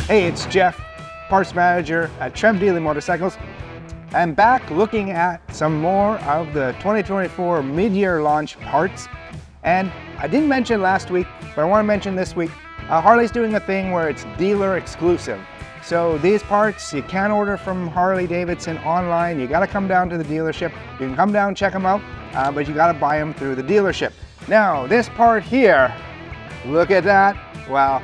Hey, it's Jeff, parts manager at Trev Deeley Motorcycles. I'm back looking at some more of the 2024 mid-year launch parts. And I didn't mention last week, but I want to mention this week, Harley's doing a thing where it's dealer exclusive. So these parts you can't order from Harley-Davidson online. You got to come down to the dealership. You can come down, check them out, but you got to buy them through the dealership. Now, this part here, look at that. Wow.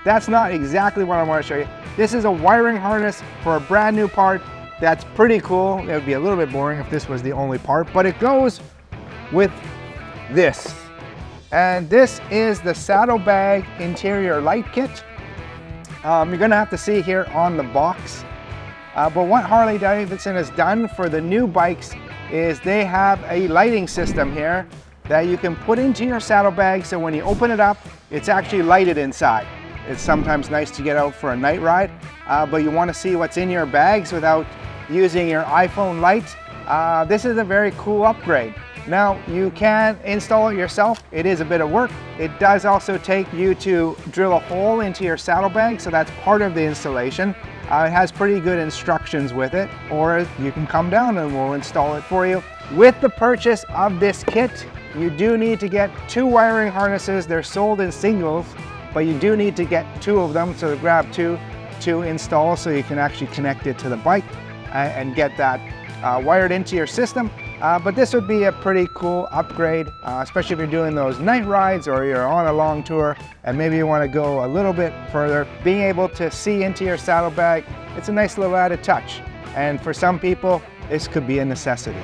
That's not exactly what I want to show you. This is a wiring harness for a brand new part. That's pretty cool. It would be a little bit boring if this was the only part, but it goes with this. And this is the Saddlebag Interior Light Kit. You're gonna have to see here on the box. But what Harley-Davidson has done for the new bikes is they have a lighting system here that you can put into your saddlebag, so when you open it up, it's actually lighted inside. It's sometimes nice to get out for a night ride, but you want to see what's in your bags without using your iPhone light. This is a very cool upgrade. Now, you can install it yourself. It is a bit of work. It does also take you to drill a hole into your saddlebag, so that's part of the installation. It has pretty good instructions with it, or you can come down and we'll install it for you. With the purchase of this kit, you do need to get 2 wiring harnesses. They're sold in singles, but you do need to get 2 of them, so grab 2 to install so you can actually connect it to the bike and get that wired into your system. But this would be a pretty cool upgrade, especially if you're doing those night rides or you're on a long tour and maybe you want to go a little bit further. Being able to see into your saddlebag, it's a nice little added touch. And for some people, this could be a necessity.